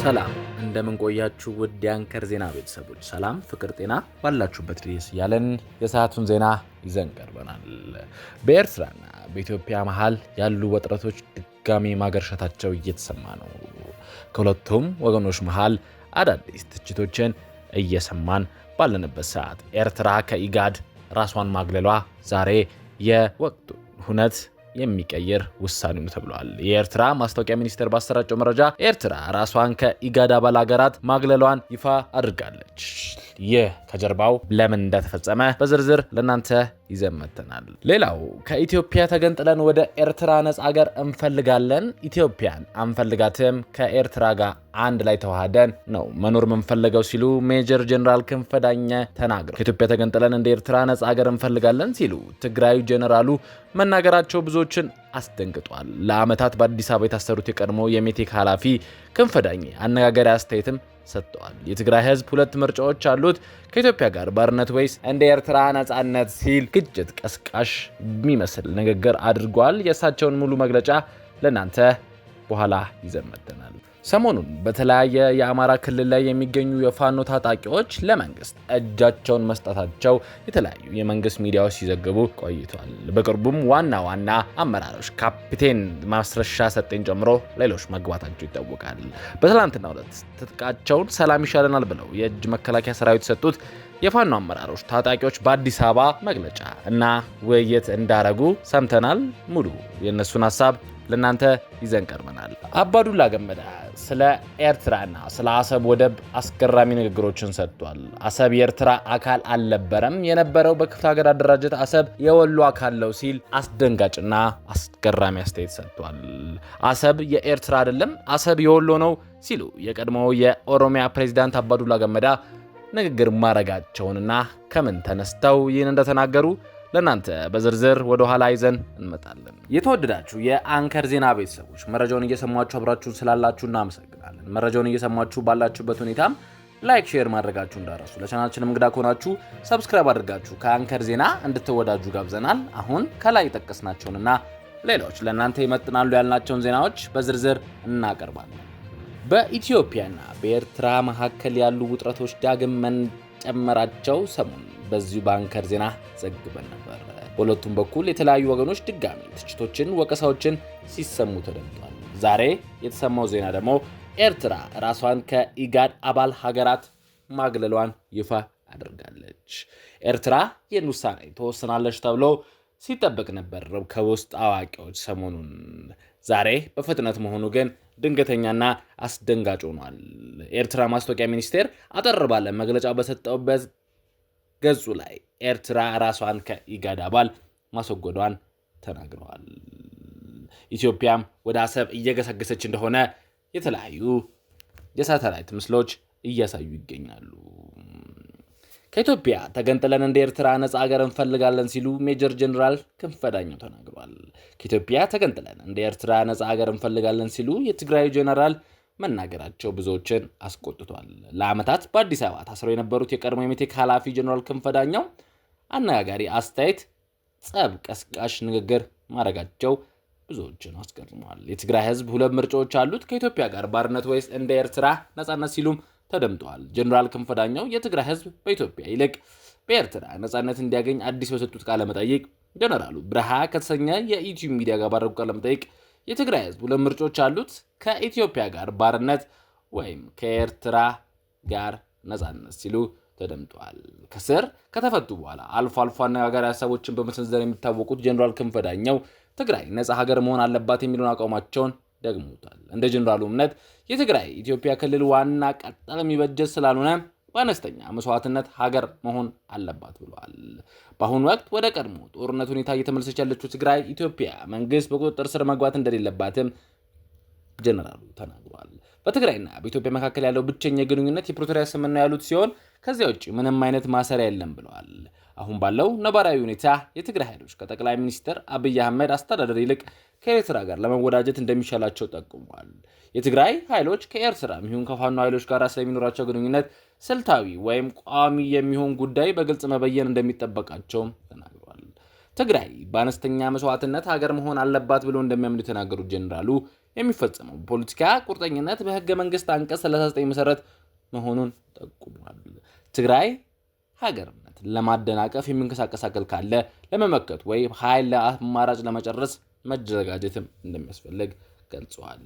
ሰላም እንደምን ቆያችሁ ውድ የአንከር ዜና ቤተሰቦች፣ ሰላም ፍቅር ጤና ባላችሁበት ድረስ ያለን የሰዓቱን ዜና ይዘን ቀርበናል። በኤርትራና በኢትዮጵያ መሃል ያሉ ውጥረቶች ድጋሚ ማገርሸታቸው እየተሰማ ነው። ከሁለቱም ወገኖች መሃል አዳዲስ ትችቶችን እየሰማን ባለንበት ሰዓት ኤርትራ ከኢጋድ ራሷን ማግለሏ ዛሬ የወቅቱ ሁነት የሚቀየር ውሳኔ ነው ተብሏል። የኤርትራ ማስታወቂያ ሚኒስቴር ባሰራጨው መረጃ ኤርትራ ራሷን ከኢጋድ አባል ሀገራት ማግለሏን ይፋ አድርጋለች። ይህ ከጀርባው ለምን እንደተፈጸመ በዝርዝር ለናንተ ይዘመተናል። ሌላው ከኢትዮጵያ ተገንጥለን ወደ ኤርትራ ነጻ ሀገር እንፈልጋለን፣ ኢትዮጵያን አንፈልጋትም፣ ከኤርትራ ጋር አንድ ላይ ተዋህደን ነው መኖር የምንፈልገው ሲሉ ሜጀር ጀነራል ክንፈ ዳኘ ተናግረው ከኢትዮጵያ ተገንጥለን እንደ ኤርትራ ነጻ ሀገር እንፈልጋለን ሲሉ ትግራዩ ጀነራሉ መናገራቸው ብዙዎችን አስደንግጧል። ለአመታት በአዲስ አበባ የታሰሩት የቀድሞ የሜቴክ ኃላፊ ክንፈ ዳኘ አነጋጋሪ አስተያየትም ሰጥተዋል። የትግራይ ህዝብ ሁለት ምርጫዎች አሉት፣ ከኢትዮጵያ ጋር ባርነት ወይስ እንደ ኤርትራ ነጻነት ሲል ግጭት ቀስቃሽ የሚመስል ንግግር አድርጓል። የእሳቸውን ሙሉ መግለጫ ለናንተ በኋላ ይዘመተናል። ሰሞኑን በተለያየ የአማራ ክልል ላይ የሚገኙ የፋኖ ታጣቂዎች ለመንግስት እጃቸውን መስጠታቸው የተለያዩ የመንግስት ሚዲያዎች ሲዘግቡ ቆይቷል። በቅርቡም ዋና አመራሮች ካፒቴን ማስረሻ ሰጤን ጨምሮ ሌሎች መግባታቸው ይታወቃል። በትላንትናው ዕለት ትጥቃቸውን ሰላም ይሻለናል ብለው የእጅ መከላከያ ሰራዊት የሰጡት የፋኖ አመራሮች ታጣቂዎች በአዲስ አበባ መግለጫ እና ውይይት እንዳረጉ ሰምተናል። ሙሉ የእነሱን ሀሳብ ለናንተ ይዘን ቀርበናል። አባዱላ ገመዳ ስለ ኤርትራና ስለ አሰብ ወደብ አስገራሚ ንግግሮችን ሰጥቷል። አሰብ የኤርትራ አካል አልነበረም፣ የነበረው በክፍለ ሀገር አደራጀት አሰብ የወሎ አካል ነው ሲል አስደንጋጭና አስገራሚ አስተያየት ሰጥቷል። አሰብ የኤርትራ አይደለም፣ አሰብ የወሎ ነው ሲሉ የቀድሞው የኦሮሚያ ፕሬዝዳንት አባዱላ ገመዳ ንግግር ማረጋቸውንና ከምን ተነስተው ይህን እንደተናገሩ ለናንተ በዝርዝር ወደ ኋላ ይዘን እንመጣለን። የተወደዳችሁ የአንከር ዜና ቤተሰቦች መረጃውን እየሰማችሁ አብራችሁን ስላላችሁ እናመሰግናለን። መረጃውን እየሰማችሁ ባላችሁበት ሁኔታም ላይክ፣ ሼር ማድረጋችሁ እንዳረሱ። ለቻናላችንም እንግዳ ከሆናችሁ ሰብስክራይብ አድርጋችሁ ከአንከር ዜና እንድትወዳጁ ጋብዘናል። አሁን ከላይ ጠቀስናቸውንና ሌሎች ለናንተ ይመጥናሉ ያልናቸውን ዜናዎች በዝርዝር እናቀርባለን። በኢትዮጵያና በኤርትራ መካከል ያሉ ውጥረቶች ዳግም መጨመራቸው ሰሞኑን በዚሁ በአንከር ዜና ዘግበን ነበር። በሁለቱም በኩል የተለያዩ ወገኖች ድጋሚ ትችቶችን፣ ወቀሳዎችን ሲሰሙ ተደምጧል። ዛሬ የተሰማው ዜና ደግሞ ኤርትራ ራሷን ከኢጋድ አባል ሀገራት ማግለሏን ይፋ አድርጋለች። ኤርትራ ይህን ውሳኔ ተወስናለች ተብሎ ሲጠበቅ ነበር ከውስጥ አዋቂዎች። ሰሞኑን ዛሬ በፍጥነት መሆኑ ግን ድንገተኛና አስደንጋጭ ሆኗል። ኤርትራ ማስታወቂያ ሚኒስቴር አጠር ባለ መግለጫ በሰጠውበት ገጹ ላይ ኤርትራ ራሷን ከኢጋድ አባል ማስወገዷን ተናግረዋል። ኢትዮጵያም ወደ አሰብ እየገሰገሰች እንደሆነ የተለያዩ የሳተላይት ምስሎች እያሳዩ ይገኛሉ። ከኢትዮጵያ ተገንጥለን እንደ ኤርትራ ነጻ ሀገር እንፈልጋለን ሲሉ ሜጀር ጀነራል ክንፈ ዳኘ ተናግረዋል። ከኢትዮጵያ ተገንጥለን እንደ ኤርትራ ነጻ ሀገር እንፈልጋለን ሲሉ የትግራዩ ጀነራል መናገራቸው ብዙዎችን አስቆጥቷል። ለአመታት በአዲስ አበባ ታስረው የነበሩት የቀድሞ የሜቴክ ኃላፊ ጀነራል ክንፈ ዳኘው አነጋጋሪ አስተያየት፣ ጸብ ቀስቃሽ ንግግር ማድረጋቸው ብዙዎችን አስገርመዋል። የትግራይ ህዝብ ሁለት ምርጫዎች አሉት፣ ከኢትዮጵያ ጋር ባርነት ወይስ እንደ ኤርትራ ነጻነት ሲሉም ተደምጠዋል። ጀነራል ክንፈ ዳኘው የትግራይ ህዝብ በኢትዮጵያ ይልቅ በኤርትራ ነጻነት እንዲያገኝ አዲስ በሰጡት ቃለ መጠይቅ ጀነራሉ ብርሃ ከተሰኘ የዩቲዩብ ሚዲያ ጋር ባደረጉት ቃለ መጠይቅ የትግራይ ህዝብ ሁለት ምርጫዎች አሉት፣ ከኢትዮጵያ ጋር ባርነት ወይም ከኤርትራ ጋር ነጻነት ሲሉ ተደምጠዋል። ከስር ከተፈቱ በኋላ አልፎ አነጋጋሪ ሀሳቦችን በመሰንዘር የሚታወቁት ጀነራል ክንፈ ዳኘው ትግራይ ነጻ ሀገር መሆን አለባት የሚለውን አቋማቸውን ደግሞታል። እንደ ጀነራሉ እምነት የትግራይ ኢትዮጵያ ክልል ዋና ቀጠል የሚበጀት ስላልሆነ በአነስተኛ መስዋዕትነት ሀገር መሆን አለባት ብለዋል። በአሁኑ ወቅት ወደ ቀድሞ ጦርነት ሁኔታ እየተመለሰች ያለችው ትግራይ ኢትዮጵያ መንግስት በቁጥጥር ስር መግባት እንደሌለባትም ጀነራሉ ተናግረዋል። በትግራይና በኢትዮጵያ መካከል ያለው ብቸኛ ግንኙነት የፕሪቶሪያ ስምምነት ያሉት ሲሆን ከዚያ ውጭ ምንም አይነት ማሰሪያ የለም ብለዋል። አሁን ባለው ነባራዊ ሁኔታ የትግራይ ኃይሎች ከጠቅላይ ሚኒስትር አብይ አህመድ አስተዳደር ይልቅ ከኤርትራ ጋር ለመወዳጀት እንደሚሻላቸው ጠቁመዋል። የትግራይ ኃይሎች ከኤርትራ ይሁን ከፋኖ ኃይሎች ጋር ስለሚኖራቸው ግንኙነት ስልታዊ ወይም ቋሚ የሚሆን ጉዳይ በግልጽ መበየን እንደሚጠበቃቸው ተናግረዋል። ትግራይ በአነስተኛ መስዋዕትነት ሀገር መሆን አለባት ብለው እንደሚያምኑ የተናገሩት ጀነራሉ የሚፈጸመው ፖለቲካ ቁርጠኝነት በህገ መንግስት አንቀጽ 39 መሰረት መሆኑን ጠቁሟል። ትግራይ ሀገርነት ለማደናቀፍ የሚንቀሳቀስ አካል ካለ ለመመከት ወይ ኃይል ለአማራጭ ለመጨረስ መዘጋጀትም እንደሚያስፈልግ ገልጸዋል።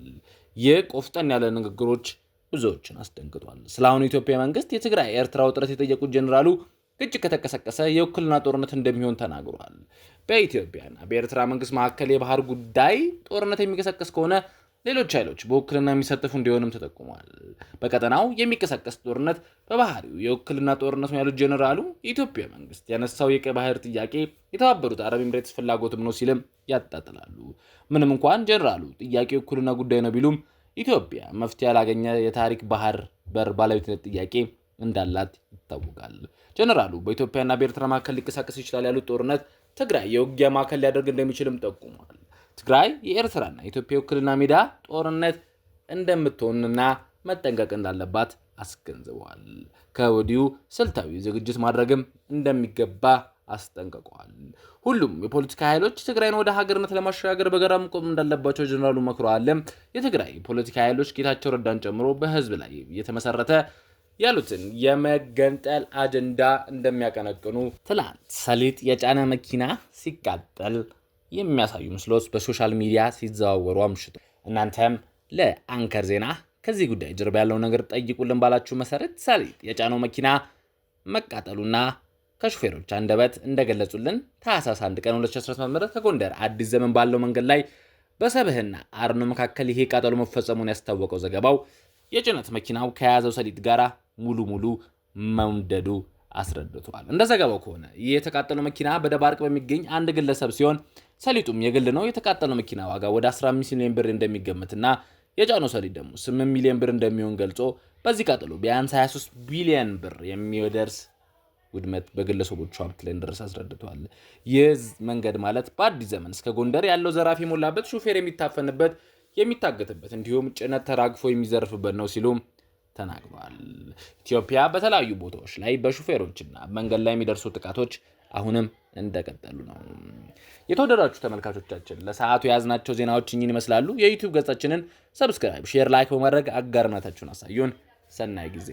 ይህ ቆፍጠን ያለ ንግግሮች ብዙዎችን አስደንግጧል። ስለአሁኑ ኢትዮጵያ መንግስት የትግራይ ኤርትራ ውጥረት የጠየቁት ጀነራሉ ግጭት ከተቀሰቀሰ የውክልና ጦርነት እንደሚሆን ተናግሯል። በኢትዮጵያና በኤርትራ መንግስት መካከል የባህር ጉዳይ ጦርነት የሚቀሰቀስ ከሆነ ሌሎች ኃይሎች በውክልና የሚሳተፉ እንዲሆንም ተጠቁሟል። በቀጠናው የሚቀሰቀስ ጦርነት በባህሪው የውክልና ጦርነት ነው ያሉት ጀነራሉ የኢትዮጵያ መንግስት ያነሳው የቀይ ባህር ጥያቄ የተባበሩት አረብ ኤምሬትስ ፍላጎትም ነው ሲልም ያጣጥላሉ። ምንም እንኳን ጀነራሉ ጥያቄው የውክልና ጉዳይ ነው ቢሉም ኢትዮጵያ መፍትሄ ያላገኘ የታሪክ ባህር በር ባለቤትነት ጥያቄ እንዳላት ይታወቃል። ጀነራሉ በኢትዮጵያና በኤርትራ መካከል ሊቀሳቀስ ይችላል ያሉት ጦርነት ትግራይ የውጊያ ማዕከል ሊያደርግ እንደሚችልም ጠቁሟል። ትግራይ የኤርትራና የኢትዮጵያ ውክልና ሜዳ ጦርነት እንደምትሆንና መጠንቀቅ እንዳለባት አስገንዝበዋል። ከወዲሁ ስልታዊ ዝግጅት ማድረግም እንደሚገባ አስጠንቅቀዋል። ሁሉም የፖለቲካ ኃይሎች ትግራይን ወደ ሀገርነት ለማሸጋገር በጋራ መቆም እንዳለባቸው ጀነራሉ መክረዋል። የትግራይ ፖለቲካ ኃይሎች ጌታቸው ረዳን ጨምሮ በህዝብ ላይ የተመሰረተ ያሉትን የመገንጠል አጀንዳ እንደሚያቀነቅኑ ትላንት ሰሊጥ የጫነ መኪና ሲቃጠል የሚያሳዩ ምስሎች በሶሻል ሚዲያ ሲዘዋወሩ አምሽቶ እናንተም ለአንከር ዜና ከዚህ ጉዳይ ጀርባ ያለው ነገር ጠይቁልን ባላችሁ መሰረት ሰሊጥ የጫነው መኪና መቃጠሉና ከሹፌሮች አንደበት እንደገለጹልን ታህሳስ 1 ቀን 2018 ዓ.ም ከጎንደር አዲስ ዘመን ባለው መንገድ ላይ በሰብህና አርኖ መካከል ይሄ ቃጠሎ መፈጸሙን ያስታወቀው ዘገባው የጭነት መኪናው ከያዘው ሰሊጥ ጋር ሙሉ መምደዱ አስረድቷል። እንደ ዘገባው ከሆነ ይህ የተቃጠለው መኪና በደባርቅ በሚገኝ አንድ ግለሰብ ሲሆን ሰሊጡም የግል ነው። የተቃጠለው መኪና ዋጋ ወደ 15 ሚሊዮን ብር እንደሚገመትና የጫነው ሰሊጥ ደግሞ 8 ሚሊዮን ብር እንደሚሆን ገልጾ በዚህ ቃጠሎ ቢያንስ 23 ቢሊዮን ብር የሚደርስ ውድመት በግለሰቦቹ ሀብት ላይ እንደደረሰ አስረድቷል። ይህ መንገድ ማለት በአዲስ ዘመን እስከ ጎንደር ያለው ዘራፊ የሞላበት ሹፌር የሚታፈንበት የሚታገትበት እንዲሁም ጭነት ተራግፎ የሚዘርፍበት ነው ሲሉም ተናግሯል። ኢትዮጵያ በተለያዩ ቦታዎች ላይ በሹፌሮችና መንገድ ላይ የሚደርሱ ጥቃቶች አሁንም እንደቀጠሉ ነው። የተወደዳችሁ ተመልካቾቻችን ለሰዓቱ የያዝናቸው ዜናዎች እኚህን ይመስላሉ። የዩቲዩብ ገጻችንን ሰብስክራይብ፣ ሼር፣ ላይክ በማድረግ አጋርነታችሁን አሳዩን። ሰናይ ጊዜ